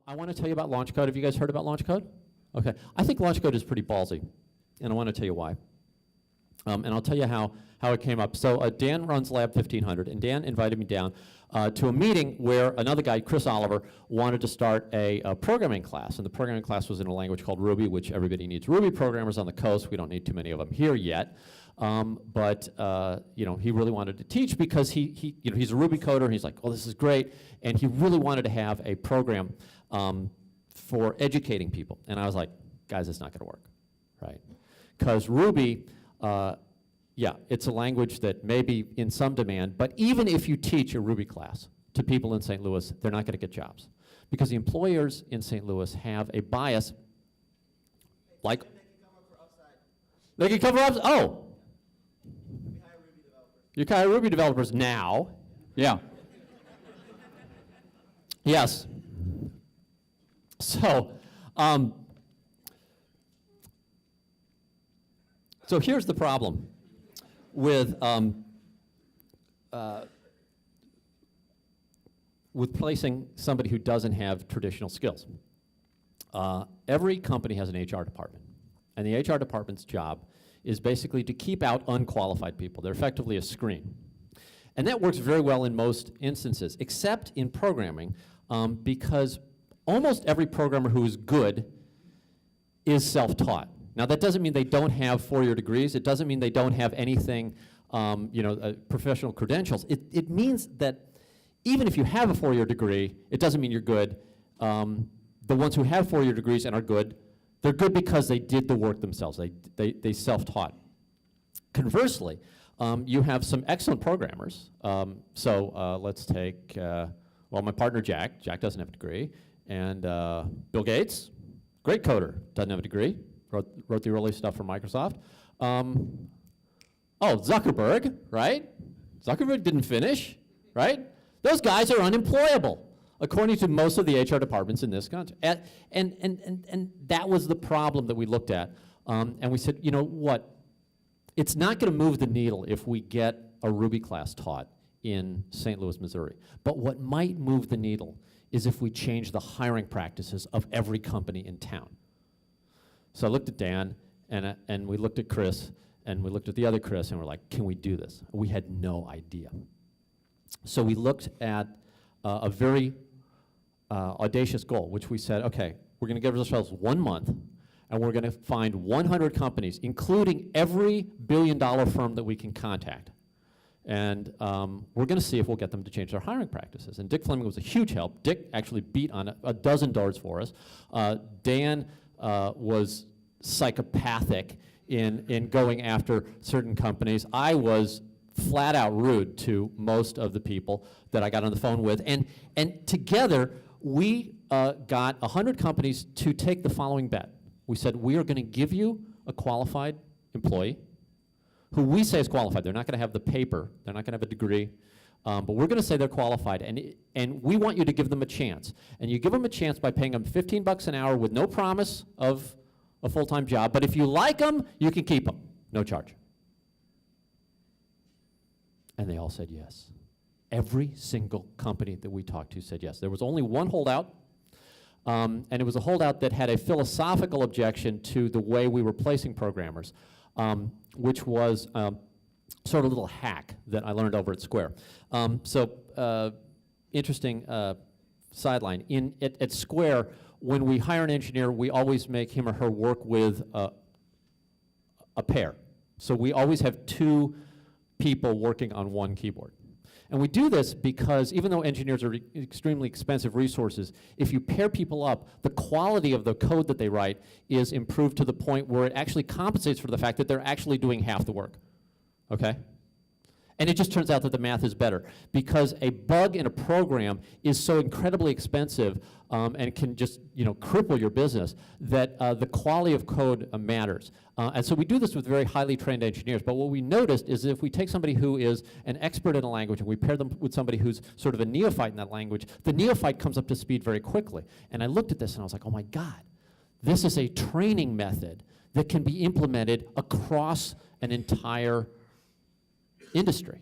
I want to tell you about LaunchCode. Have you guys heard about LaunchCode? Okay. I think LaunchCode is pretty ballsy, and I want to tell you why. And I'll tell you how it came up. So Dan runs Lab 1500, and Dan invited me down to a meeting where another guy, Chris Oliver, wanted to start a programming class. And the programming class was in a language called Ruby, which everybody needs Ruby programmers on the coast. We don't need too many of them here yet. But he really wanted to teach because he's a Ruby coder, and he's like, oh, this is great. And he really wanted to have a program for educating people. And I was like, guys, it's not going to work, right? Because Ruby, yeah, it's a language that may be in some demand, but even if you teach a Ruby class to people in St. Louis, they're not going to get jobs. Because the employers in St. Louis have a bias, like, they can come up, oh. You hire Ruby developers now. Yeah. Yes. So here's the problem with placing somebody who doesn't have traditional skills. Every company has an HR department, and the HR department's job is basically to keep out unqualified people. They're effectively a screen. And that works very well in most instances, except in programming, because almost every programmer who is good is self-taught. Now, that doesn't mean they don't have four-year degrees. It doesn't mean they don't have anything, professional credentials. It means that even if you have a four-year degree, it doesn't mean you're good. The ones who have four-year degrees and are good, they're good because they did the work themselves. They self-taught. Conversely, you have some excellent programmers. Let's take, my partner Jack. Jack doesn't have a degree. And Bill Gates, great coder, doesn't have a degree. Wrote the early stuff for Microsoft. Zuckerberg, right? Zuckerberg didn't finish, right? Those guys are unemployable, according to most of the HR departments in this country. And that was the problem that we looked at. And we said, you know what? It's not going to move the needle if we get a Ruby class taught in St. Louis, Missouri. But what might move the needle is if we change the hiring practices of every company in town. So I looked at Dan, and we looked at Chris, and we looked at the other Chris, and we're like, can we do this? We had no idea. So we looked at a very audacious goal, which we said, okay, we're going to give ourselves 1 month, and we're going to find 100 companies, including every billion-dollar firm that we can contact. And we're going to see if we'll get them to change their hiring practices. And Dick Fleming was a huge help. Dick actually beat on a dozen doors for us. Dan was psychopathic in going after certain companies. I was flat out rude to most of the people that I got on the phone with. And together, we got 100 companies to take the following bet. We said, we are going to give you a qualified employee who we say is qualified. They're not going to have the paper. They're not going to have a degree. But we're going to say they're qualified. And we want you to give them a chance. And you give them a chance by paying them $15 an hour with no promise of a full-time job. But if you like them, you can keep them. No charge. And they all said yes. Every single company that we talked to said yes. There was only one holdout. And it was a holdout that had a philosophical objection to the way we were placing programmers, which was sort of a little hack that I learned over at Square. Interesting sideline. At Square, when we hire an engineer, we always make him or her work with a pair. So we always have two people working on one keyboard. And we do this because even though engineers are extremely expensive resources, if you pair people up, the quality of the code that they write is improved to the point where it actually compensates for the fact that they're actually doing half the work, okay? And it just turns out that the math is better because a bug in a program is so incredibly expensive and can just cripple your business that the quality of code matters. And so we do this with very highly trained engineers. But what we noticed is if we take somebody who is an expert in a language and we pair them with somebody who's sort of a neophyte in that language, the neophyte comes up to speed very quickly. And I looked at this and I was like, oh my God, this is a training method that can be implemented across an entire industry.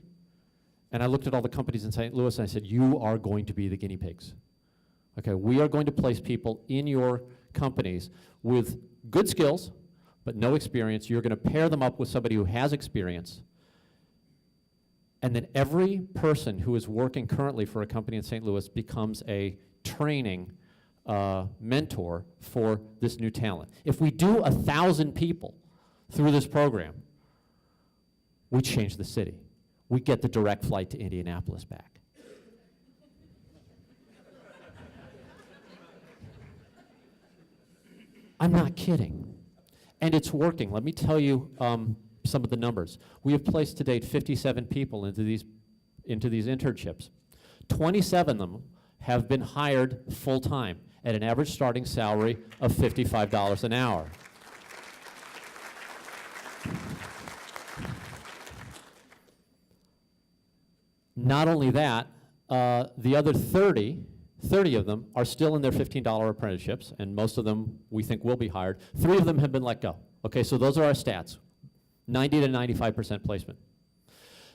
And I looked at all the companies in St. Louis and I said, you are going to be the guinea pigs. Okay, we are going to place people in your companies with good skills, but no experience. You're going to pair them up with somebody who has experience. And then every person who is working currently for a company in St. Louis becomes a training mentor for this new talent. If we do 1,000 people through this program, we change the city. We get the direct flight to Indianapolis back. I'm not kidding. And it's working. Let me tell you some of the numbers. We have placed to date 57 people into these internships. 27 of them have been hired full-time at an average starting salary of $55 an hour. Not only that, the other 30 of them are still in their $15 apprenticeships, and most of them we think will be hired. 3 of them have been let go. Okay, so those are our stats. 90 to 95% placement.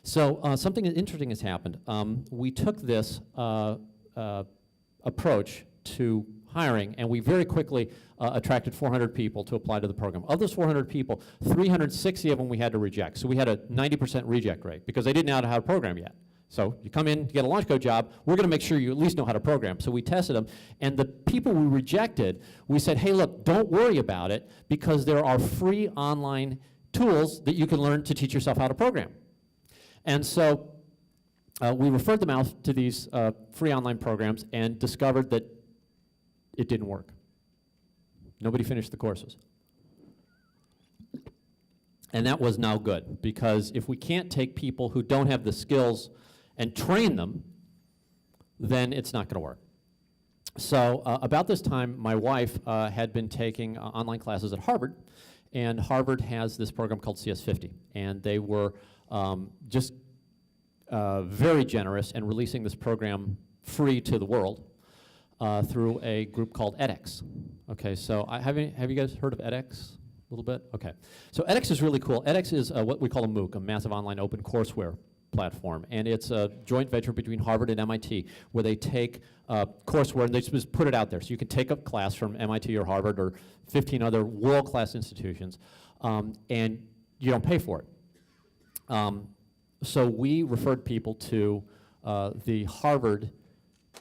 So something interesting has happened. We took this approach to hiring, and we very quickly attracted 400 people to apply to the program. Of those 400 people, 360 of them we had to reject. So we had a 90% reject rate because they didn't know how to program yet. So you come in to get a LaunchCode job, we're going to make sure you at least know how to program. So we tested them, and the people we rejected, we said, hey, look, don't worry about it because there are free online tools that you can learn to teach yourself how to program. And so we referred them out to these free online programs and discovered that it didn't work. Nobody finished the courses. And that was now good, because if we can't take people who don't have the skills and train them, then it's not going to work. So about this time, my wife had been taking online classes at Harvard, and Harvard has this program called CS50, and they were just very generous and releasing this program free to the world through a group called edX. Okay, so have you guys heard of edX a little bit? Okay, so edX is really cool. edX is what we call a MOOC, a massive online open courseware platform, and it's a joint venture between Harvard and MIT where they take courseware and they just put it out there. So you can take a class from MIT or Harvard or 15 other world-class institutions, and you don't pay for it. So we referred people to the Harvard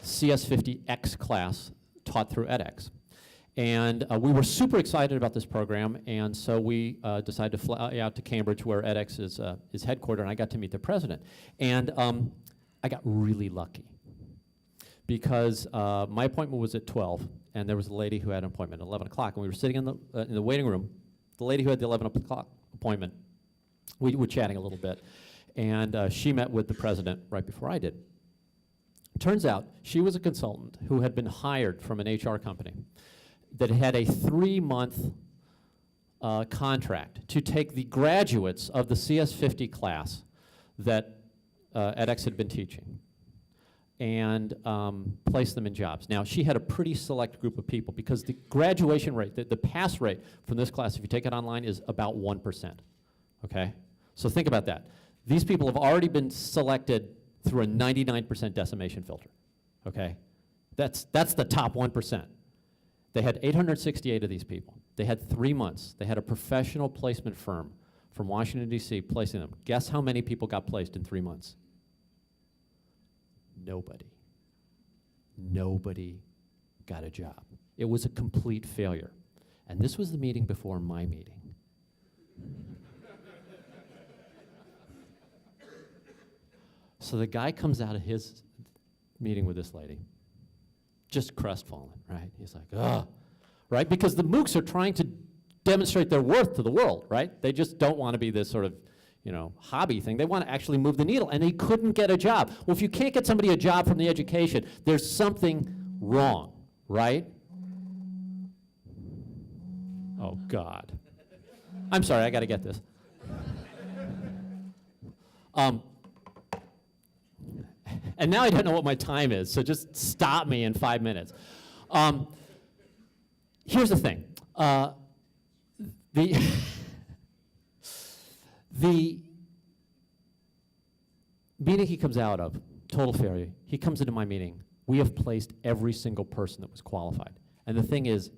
CS50X class taught through edX. And we were super excited about this program, and so we decided to fly out to Cambridge, where edX is headquartered, and I got to meet the president. And I got really lucky, because my appointment was at 12, and there was a lady who had an appointment at 11 o'clock, and we were sitting in the waiting room. The lady who had the 11 o'clock appointment, we were chatting a little bit, and she met with the president right before I did. Turns out she was a consultant who had been hired from an HR company that had a 3-month contract to take the graduates of the CS50 class that edX had been teaching and place them in jobs. Now, she had a pretty select group of people because the graduation rate, the pass rate from this class, if you take it online, is about 1%, okay? So think about that. These people have already been selected through a 99% decimation filter, okay? That's the top 1%. They had 868 of these people. They had 3 months. They had a professional placement firm from Washington, D.C. placing them. Guess how many people got placed in 3 months? Nobody. Nobody got a job. It was a complete failure. And this was the meeting before my meeting. So the guy comes out of his meeting with this lady, just crestfallen, right? He's like, ugh, right? Because the MOOCs are trying to demonstrate their worth to the world, right? They just don't want to be this sort of, hobby thing. They want to actually move the needle, and they couldn't get a job. Well, if you can't get somebody a job from the education, there's something wrong, right? Oh, God. I'm sorry, I got to get this. And now I don't know what my time is, so just stop me in 5 minutes. Here's the thing. The meeting he comes out of, total failure, he comes into my meeting We have placed every single person that was qualified. And the thing is,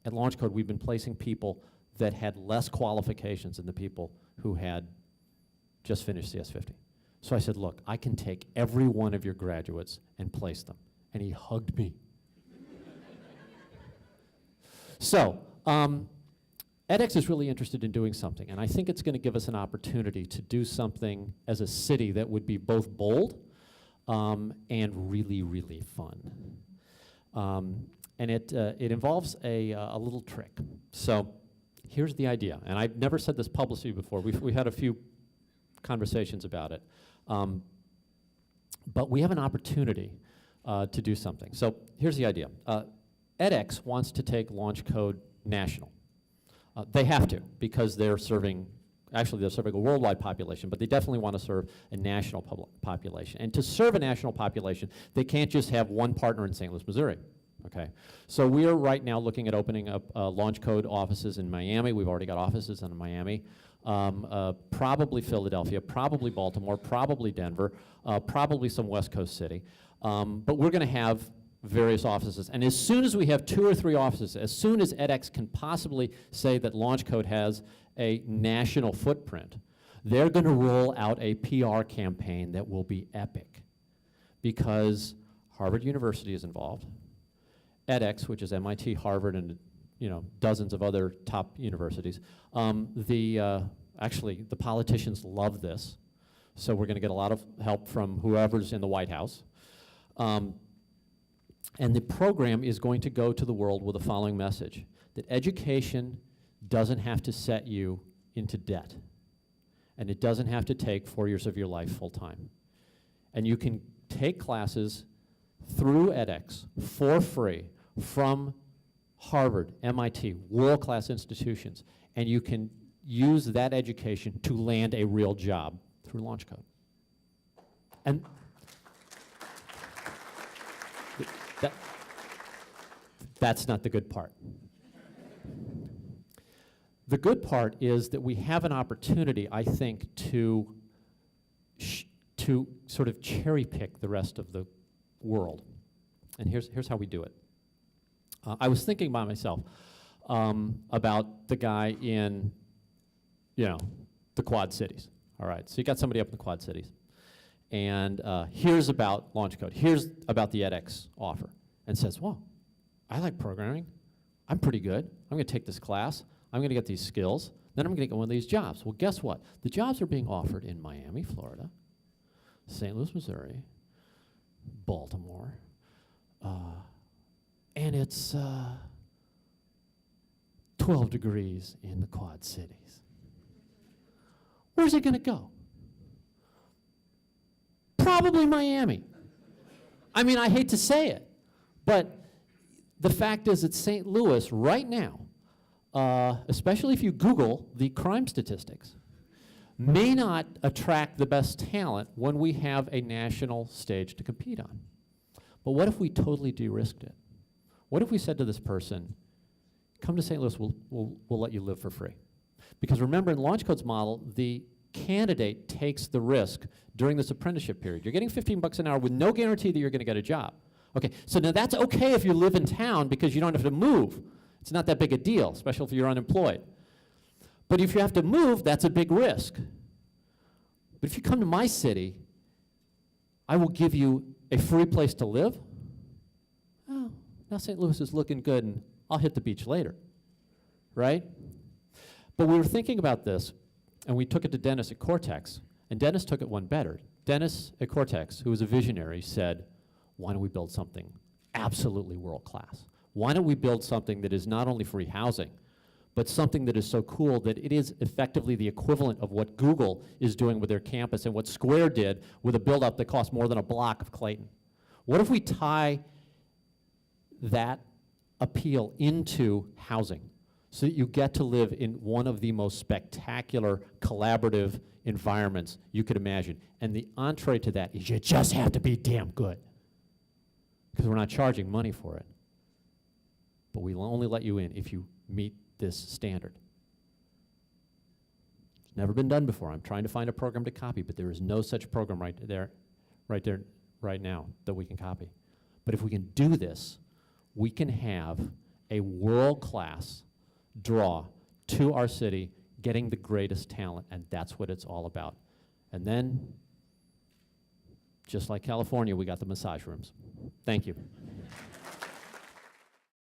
at LaunchCode, we've been placing people that had less qualifications than the people who had just finished CS50. So I said, look, I can take every one of your graduates and place them. And he hugged me. So, edX is really interested in doing something, and I think it's going to give us an opportunity to do something as a city that would be both bold and really, really fun. And it involves a little trick. So here's the idea, and I've never said this publicly before. We've had a few conversations about it. But we have an opportunity to do something. So here's the idea. edX wants to take LaunchCode national. They have to, because they're serving, actually they're serving a worldwide population, but they definitely want to serve a national population. And to serve a national population, they can't just have one partner in St. Louis, Missouri. Okay, so we are right now looking at opening up LaunchCode offices in Miami. We've already got offices in Miami, probably Philadelphia, probably Baltimore, probably Denver, probably some West Coast city. But we're going to have various offices. And as soon as we have 2 or 3 offices, as soon as edX can possibly say that LaunchCode has a national footprint, they're going to roll out a PR campaign that will be epic, because Harvard University is involved. edX, which is MIT, Harvard, and dozens of other top universities. Actually, the politicians love this, so we're going to get a lot of help from whoever's in the White House. And the program is going to go to the world with the following message: that education doesn't have to set you into debt, and it doesn't have to take 4 years of your life full time. And you can take classes through edX for free from Harvard, MIT, world-class institutions, and you can use that education to land a real job through LaunchCode. And that's not the good part. The good part is that we have an opportunity, I think, to sort of cherry pick the rest of the world. And here's how we do it. I was thinking by myself about the guy in, the Quad Cities. All right, so you got somebody up in the Quad Cities, and here's about LaunchCode. Here's about the edX offer, and says, "Well, I like programming. I'm pretty good. I'm going to take this class. I'm going to get these skills. Then I'm going to get one of these jobs." Well, guess what? The jobs are being offered in Miami, Florida, St. Louis, Missouri, Baltimore, and it's 12 degrees in the Quad Cities. Where's it going to go? Probably Miami. I mean, I hate to say it, but the fact is that St. Louis right now, especially if you Google the crime statistics, may not attract the best talent when we have a national stage to compete on. But what if we totally de-risked it? What if we said to this person, come to St. Louis, we'll let you live for free? Because remember, in LaunchCode's model, the candidate takes the risk during this apprenticeship period. You're getting $15 an hour with no guarantee that you're going to get a job. Okay, so now that's okay if you live in town because you don't have to move. It's not that big a deal, especially if you're unemployed. But if you have to move, that's a big risk. But if you come to my city, I will give you a free place to live. Oh, now St. Louis is looking good, and I'll hit the beach later, right? But we were thinking about this, and we took it to Dennis at Cortex, and Dennis took it one better. Dennis at Cortex, who was a visionary, said, why don't we build something absolutely world-class? Why don't we build something that is not only free housing, but something that is so cool that it is effectively the equivalent of what Google is doing with their campus and what Square did with a build-up that cost more than a block of Clayton? What if we tie that appeal into housing so that you get to live in one of the most spectacular collaborative environments you could imagine? And the entree to that is you just have to be damn good, because we're not charging money for it. But we'll only let you in if you meet this standard. It's never been done before. I'm trying to find a program to copy, but there is no such program right now that we can copy. But if we can do this, we can have a world-class draw to our city, getting the greatest talent, and that's what it's all about. And then, just like California, we got the massage rooms. Thank you.